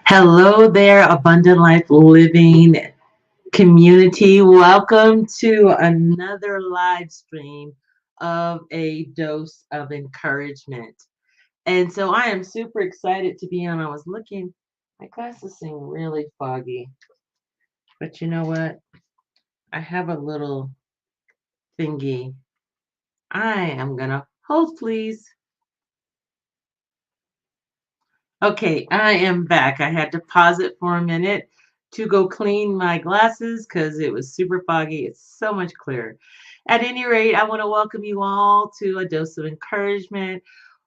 Hello there, Abundant Life Living community. Welcome to another live stream of a dose of encouragement. And so I am super excited to be on. I was looking, my glasses seem really foggy, but you know what? I have a little thingy. I am gonna hold, please. Okay, I am back. I had to pause it for a minute to go clean my glasses because it was super foggy. It's so much clearer. At any rate, I want to welcome you all to a dose of encouragement.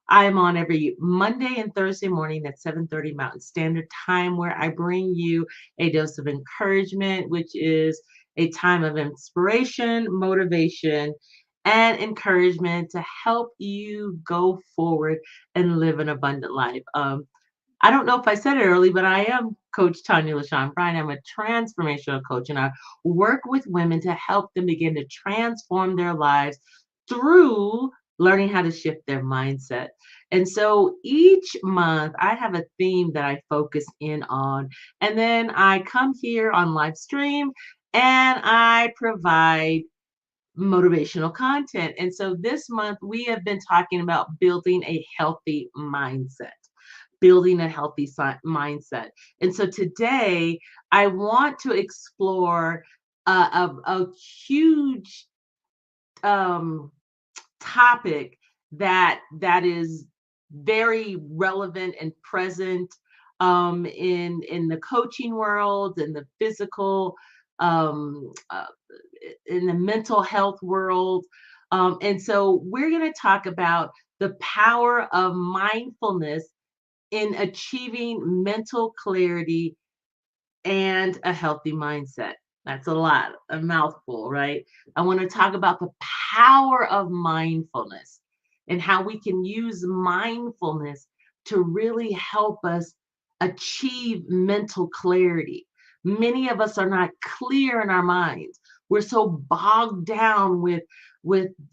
I am on every Monday and Thursday morning at 7:30 Mountain Standard Time, where I bring you a dose of encouragement, which is a time of inspiration, motivation, and encouragement to help you go forward and live an abundant life. I don't know if I said it early, but I am Coach Tonya LaShawn Bryan. I'm a transformational coach, and I work with women to help them begin to transform their lives through learning how to shift their mindset. And so each month, I have a theme that I focus in on, and then I come here on live stream and I provide motivational content. And so this month, we have been talking about building a healthy mindset, building a healthy mindset. And so today, I want to explore a huge um, topic that is very relevant and present in the coaching world, in the physical, um, uh, in the mental health world. And so we're going to talk about the power of mindfulness in achieving mental clarity and a healthy mindset. That's a lot, a mouthful, right? I want to talk about the power of mindfulness and how we can use mindfulness to really help us achieve mental clarity. Many of us are not clear in our minds. We're so bogged down with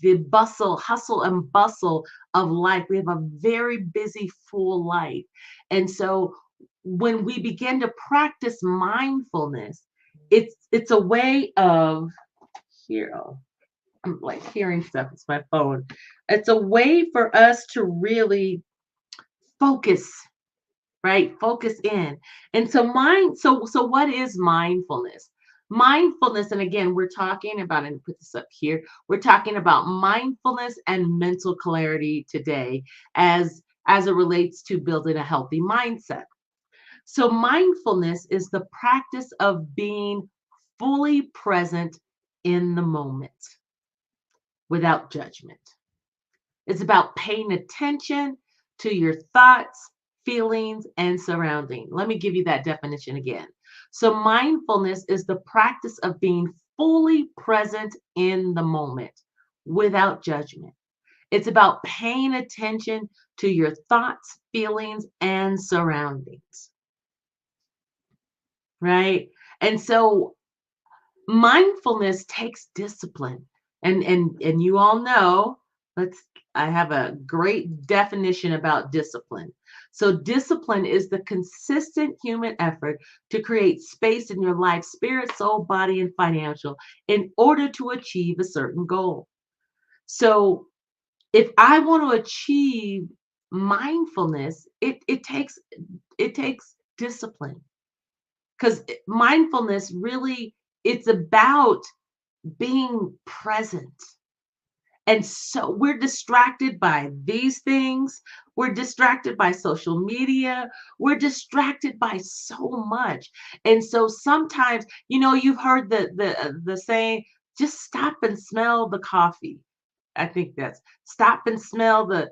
the bustle, hustle and bustle of life. We have a very busy, full life. And so when we begin to practice mindfulness, it's a way of here. Oh, I'm like hearing stuff. It's my phone. It's a way for us to really focus, right? Focus in. And so so what is mindfulness? Mindfulness, and again, we're talking about, and put this up here, we're talking about mindfulness and mental clarity today as it relates to building a healthy mindset. So, mindfulness is the practice of being fully present in the moment without judgment. It's about paying attention to your thoughts, feelings, and surrounding. Let me give you that definition again. So, mindfulness is the practice of being fully present in the moment without judgment. It's about paying attention to your thoughts, feelings, and surroundings, right? And so mindfulness takes discipline. And you all know, let's I have a great definition about discipline. So discipline is the consistent human effort to create space in your life, spirit, soul, body, and financial in order to achieve a certain goal. So if I want to achieve mindfulness, it takes discipline, because mindfulness really, it's about being present. And so we're distracted by these things. We're distracted by social media. We're distracted by so much. And so sometimes, you've heard the saying, just stop and smell the coffee. I think that's stop and smell the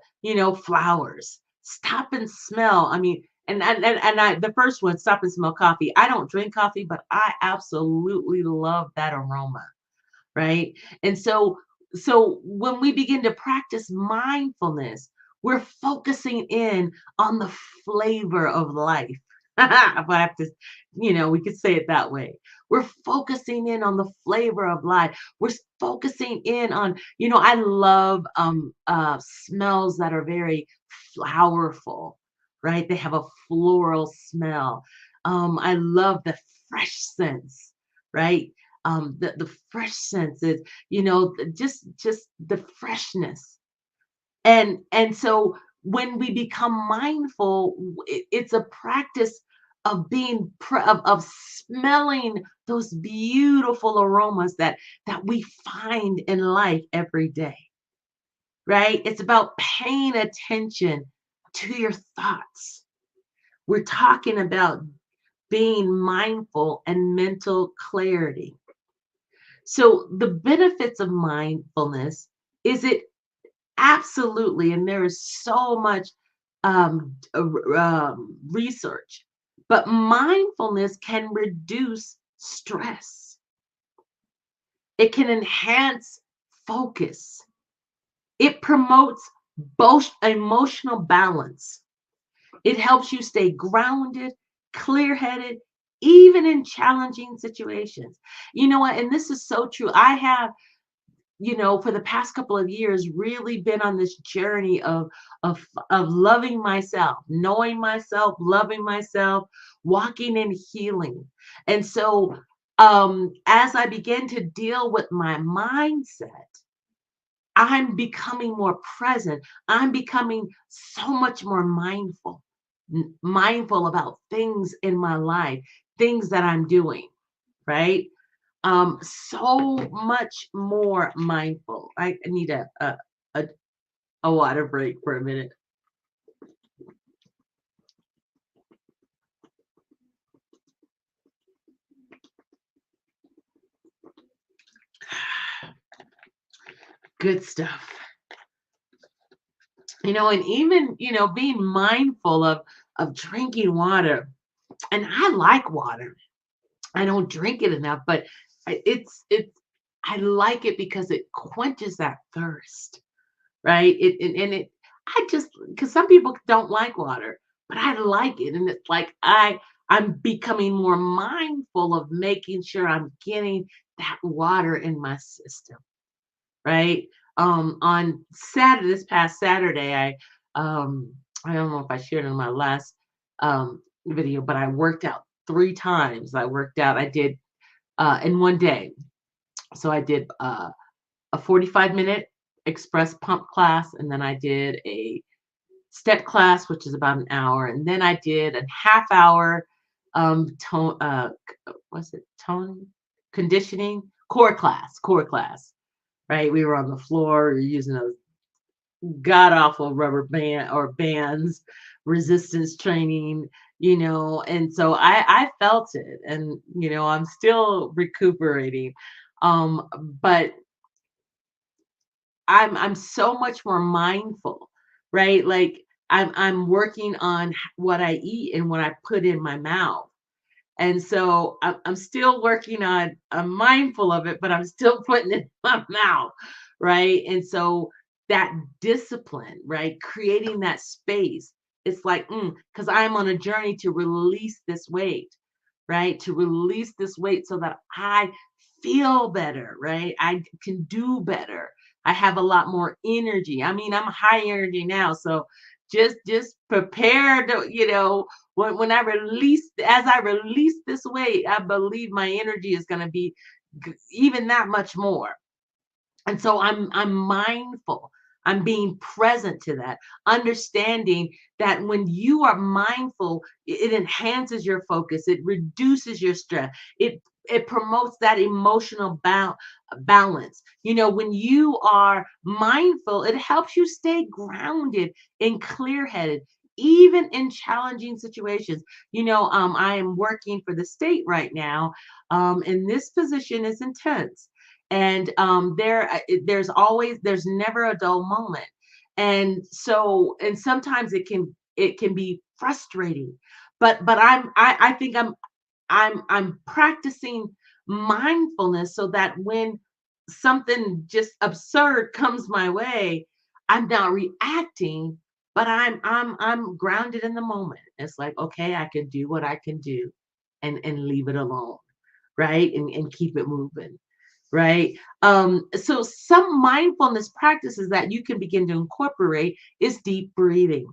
flowers. Stop and smell. I mean, and the first one, stop and smell coffee. I don't drink coffee, but I absolutely love that aroma, right? And so when we begin to practice mindfulness, we're focusing in on the flavor of life. If I have to, we could say it that way. We're focusing in on the flavor of life. We're focusing in on, I love smells that are very flowerful. right? They have a floral smell. I love the fresh scents, right? The fresh scents is, just the freshness. And so when we become mindful, it's a practice of being of smelling those beautiful aromas that we find in life every day, right? It's about paying attention to your thoughts. We're talking about being mindful and mental clarity. So the benefits of mindfulness is it absolutely, and there is so much research, but mindfulness can reduce stress. It can enhance focus. It promotes both emotional balance. It helps you stay grounded, clear headed, even in challenging situations. You know what? And this is so true. I have, for the past couple of years, really been on this journey of loving myself, knowing myself, loving myself, walking in healing. And so, as I begin to deal with my mindset, I'm becoming more present. I'm becoming so much more mindful, mindful about things in my life, things that I'm doing, right? So much more mindful. I need a, a water break for a minute. Good stuff. And even, being mindful of drinking water. And I like water. I don't drink it enough, but it's I like it because it quenches that thirst, right? I just because some people don't like water, but I like it, and it's like I'm becoming more mindful of making sure I'm getting that water in my system, right? On Saturday, this past Saturday, I don't know if I shared in my last video, but I worked out 3 times. I did in one day. So I did a 45-minute express pump class, and then I did a step class, which is about an hour, and then I did a half hour tone what's it tone conditioning core class, right? We were on the floor, we were using those god awful rubber band or bands, resistance training, and so I felt it, and I'm still recuperating. Um, but I'm so much more mindful, right? Like I'm working on what I eat and what I put in my mouth. And so I'm still working on, I'm mindful of it, but I'm still putting it in my mouth, right? And so that discipline, right? Creating that space. It's like, because I'm on a journey to release this weight, right? To release this weight so that I feel better, right? I can do better. I have a lot more energy. I mean, I'm high energy now, so just prepare to, when I release, as I release this weight, I believe my energy is going to be even that much more. And so I'm mindful. I'm being present to that, understanding that when you are mindful, it enhances your focus, it reduces your stress, it promotes that emotional balance. When you are mindful, it helps you stay grounded and clear-headed, even in challenging situations. I am working for the state right now, and this position is intense, and there's never a dull moment, and sometimes it can be frustrating, but I think I'm practicing mindfulness so that when something just absurd comes my way, I'm not reacting, but I'm grounded in the moment. It's like, okay, I can do what I can do, and leave it alone, right? And keep it moving, right? So some mindfulness practices that you can begin to incorporate is deep breathing,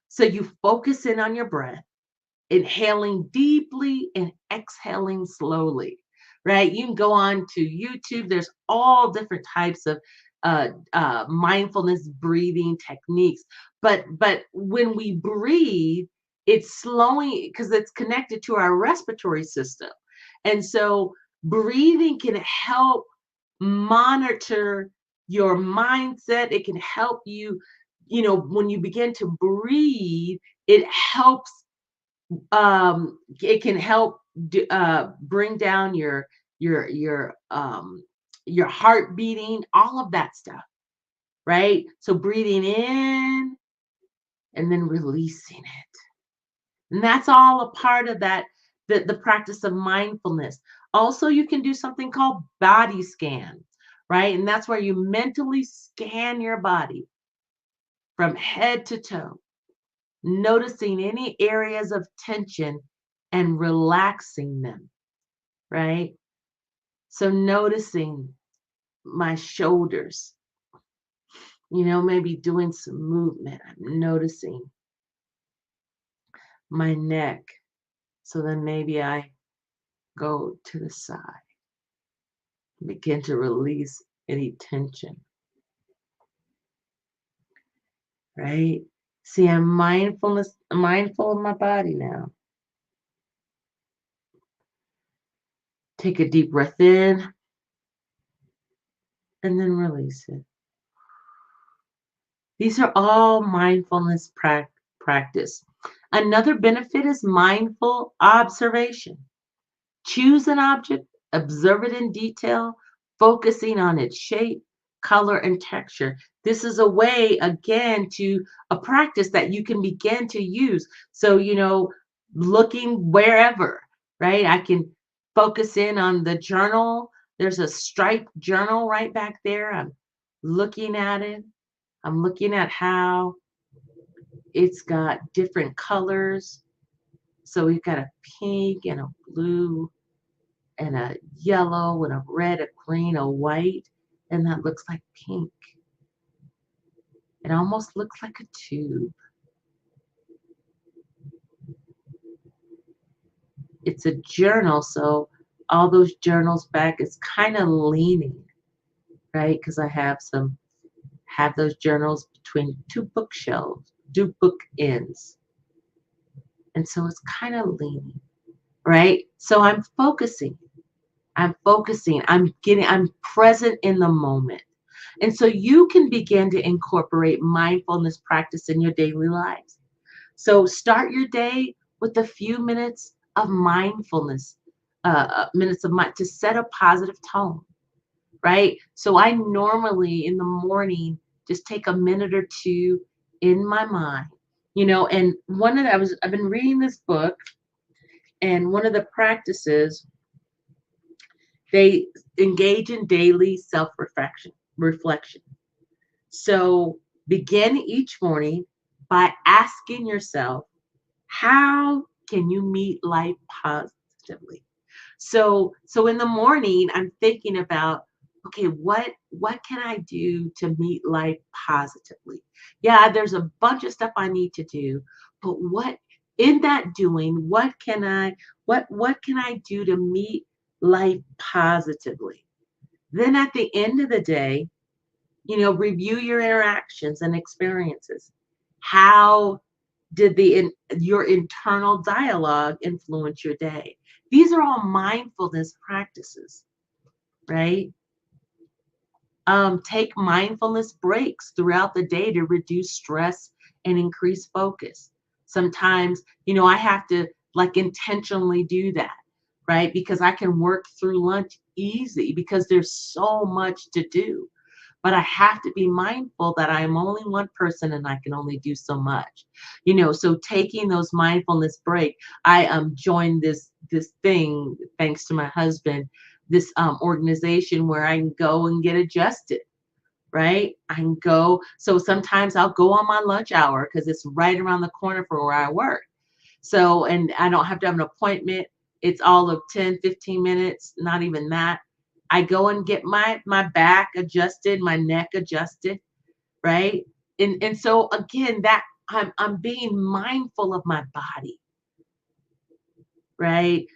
So you focus in on your breath, inhaling deeply and exhaling slowly, right? You can go on to YouTube. There's all different types of mindfulness breathing techniques. But when we breathe, it's slowing because it's connected to our respiratory system. And so breathing can help monitor your mindset. It can help you, when you begin to breathe, it helps it can help bring down your your um your heart beating, all of that stuff, right? So breathing in and then releasing it. And that's all a part of that, the practice of mindfulness. Also, you can do something called body scan, right? And that's where you mentally scan your body from head to toe, noticing any areas of tension and relaxing them, right? So noticing my shoulders, maybe doing some movement. I'm noticing my neck. So then maybe I go to the side, begin to release any tension, right? See, I'm mindful of my body now. Take a deep breath in and then release it. These are all mindfulness practice. Another benefit is mindful observation. Choose an object, observe it in detail, focusing on its shape, color, and texture. This is a way, again, to a practice that you can begin to use. So, looking wherever, right? I can focus in on the journal. There's a striped journal right back there. I'm looking at it. I'm looking at how it's got different colors. So we've got a pink and a blue and a yellow and a red, a green, a white, and that looks like pink. It almost looks like a tube. It's a journal, so all those journals back is kind of leaning, right? Because I have those journals between two bookshelves, two book ends. And so it's kind of leaning, right? So I'm focusing, I'm present in the moment. And so you can begin to incorporate mindfulness practice in your daily lives. So start your day with a few minutes of mindfulness, minutes of mind to set a positive tone, right? So I normally in the morning just take a minute or two in my mind, and I've been reading this book, and one of the practices they engage in daily reflection. So begin each morning by asking yourself, how can you meet life positively? So in the morning, I'm thinking about, okay, what can I do to meet life positively? Yeah, there's a bunch of stuff I need to do, but what in that doing, what can I do to meet life positively? Then at the end of the day, review your interactions and experiences. How did your internal dialogue influence your day? These are all mindfulness practices, right? Take mindfulness breaks throughout the day to reduce stress and increase focus. Sometimes, I have to like intentionally do that, right? Because I can work through lunch easy because there's so much to do. But I have to be mindful that I am only one person and I can only do so much. So taking those mindfulness break, I joined this thing thanks to my husband, this organization where I can go and get adjusted, right? I can go. So sometimes I'll go on my lunch hour because it's right around the corner from where I work. So, and I don't have to have an appointment. It's all of 10, 15 minutes, not even that. I go and get my back adjusted, my neck adjusted, right? And so again, that I'm being mindful of my body, right?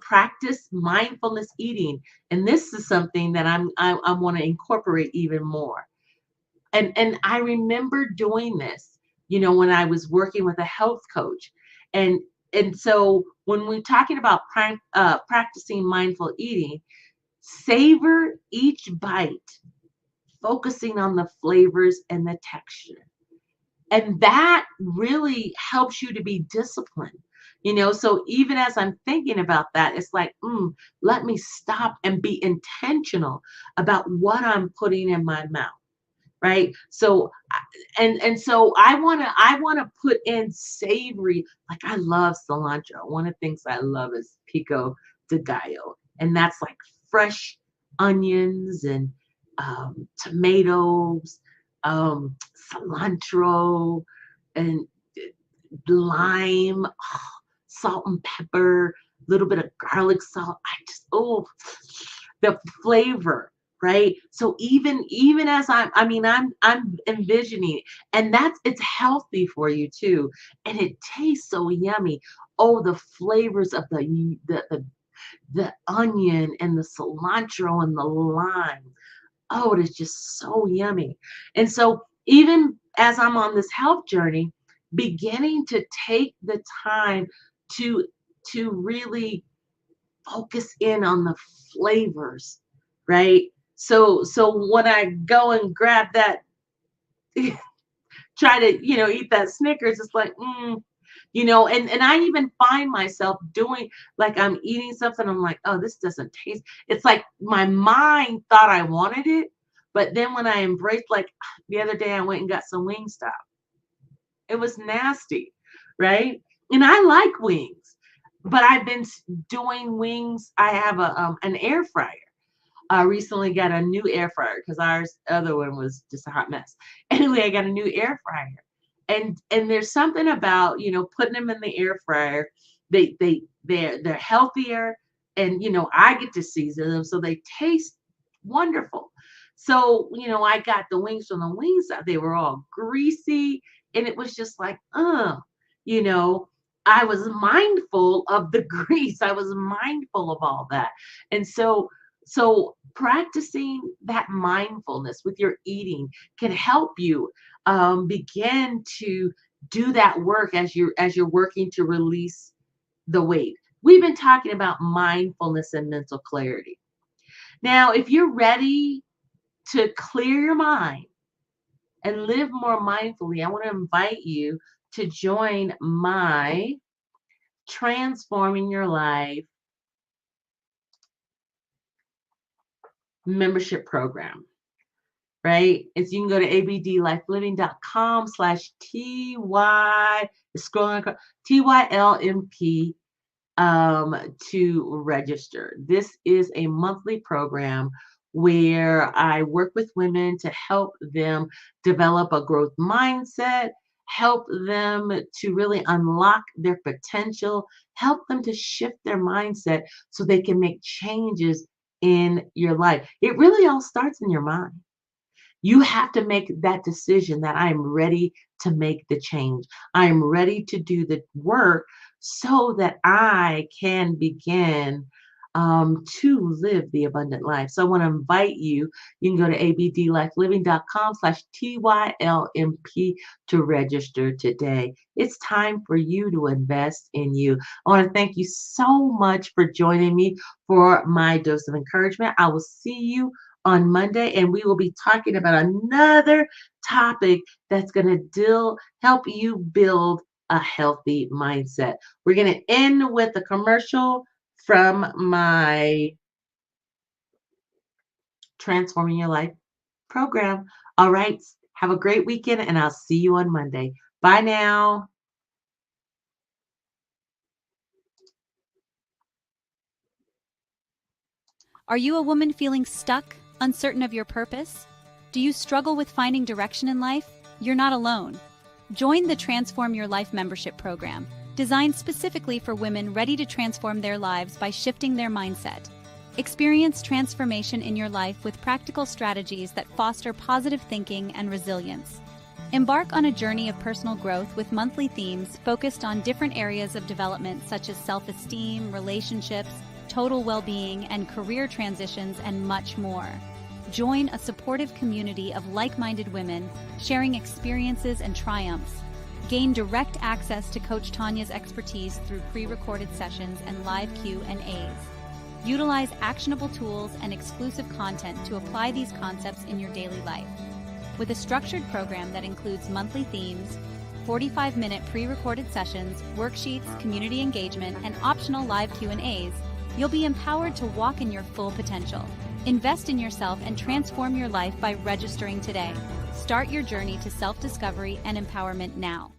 Practice mindfulness eating, and this is something that I want to incorporate even more. And I remember doing this, when I was working with a health coach, and and so when we're talking about practicing mindful eating, savor each bite, focusing on the flavors and the texture. And that really helps you to be disciplined. So even as I'm thinking about that, it's like, let me stop and be intentional about what I'm putting in my mouth, right? So and so I want to put in savory. Like, I love cilantro. One of the things I love is pico de gallo, and that's like fresh onions and tomatoes, cilantro, and lime, salt and pepper, a little bit of garlic salt. The flavor, right? So even as I'm envisioning, and it's healthy for you too, and it tastes so yummy. Oh, the flavors of the onion and the cilantro and the lime. Oh, it is just so yummy. And so even as I'm on this health journey, beginning to take the time to really focus in on the flavors, right? So when I go and grab that, try to, eat that Snickers, it's like, and I even find myself doing, like, I'm eating something, I'm like, oh, this doesn't taste. It's like my mind thought I wanted it, but then when I embraced, like the other day, I went and got some Wingstop. It was nasty, right? And I like wings, but I've been doing wings. I have an air fryer. I recently got a new air fryer because our other one was just a hot mess. Anyway, I got a new air fryer, and there's something about, putting them in the air fryer. They're healthier, and I get to season them so they taste wonderful. So I got the wings from the wings. They were all greasy, and it was just like, you know. I was mindful of the grease. I was mindful of all that, and so practicing that mindfulness with your eating can help you begin to do that work as you're working to release the weight. We've been talking about mindfulness and mental clarity. Now, if you're ready to clear your mind and live more mindfully, I want to invite you to join my Transforming Your Life membership program. Right? It's You can go to abdlifeliving.com/TY, scrolling across, TYLMP, to register. This is a monthly program where I work with women to help them develop a growth mindset, help them to really unlock their potential, help them to shift their mindset so they can make changes in your life. It really all starts in your mind. You have to make that decision that I am ready to make the change. I am ready to do the work so that I can begin to live the abundant life. So I want to invite you. You can go to abdlifeliving.com/TYLMP to register today. It's time for you to invest in you. I want to thank you so much for joining me for my dose of encouragement. I will see you on Monday, and we will be talking about another topic that's going to help you build a healthy mindset. We're going to end with a commercial from my Transforming Your Life program. All right, have a great weekend, and I'll see you on Monday. Bye now. Are you a woman feeling stuck, uncertain of your purpose? Do you struggle with finding direction in life? You're not alone. Join the Transform Your Life membership program, designed specifically for women ready to transform their lives by shifting their mindset. Experience transformation in your life with practical strategies that foster positive thinking and resilience. Embark on a journey of personal growth with monthly themes focused on different areas of development such as self-esteem, relationships, total well-being, and career transitions, and much more. Join a supportive community of like-minded women sharing experiences and triumphs. Gain direct access to Coach Tonya's expertise through pre-recorded sessions and live Q&As. Utilize actionable tools and exclusive content to apply these concepts in your daily life. With a structured program that includes monthly themes, 45-minute pre-recorded sessions, worksheets, community engagement, and optional live Q&As, you'll be empowered to walk in your full potential. Invest in yourself and transform your life by registering today. Start your journey to self-discovery and empowerment now.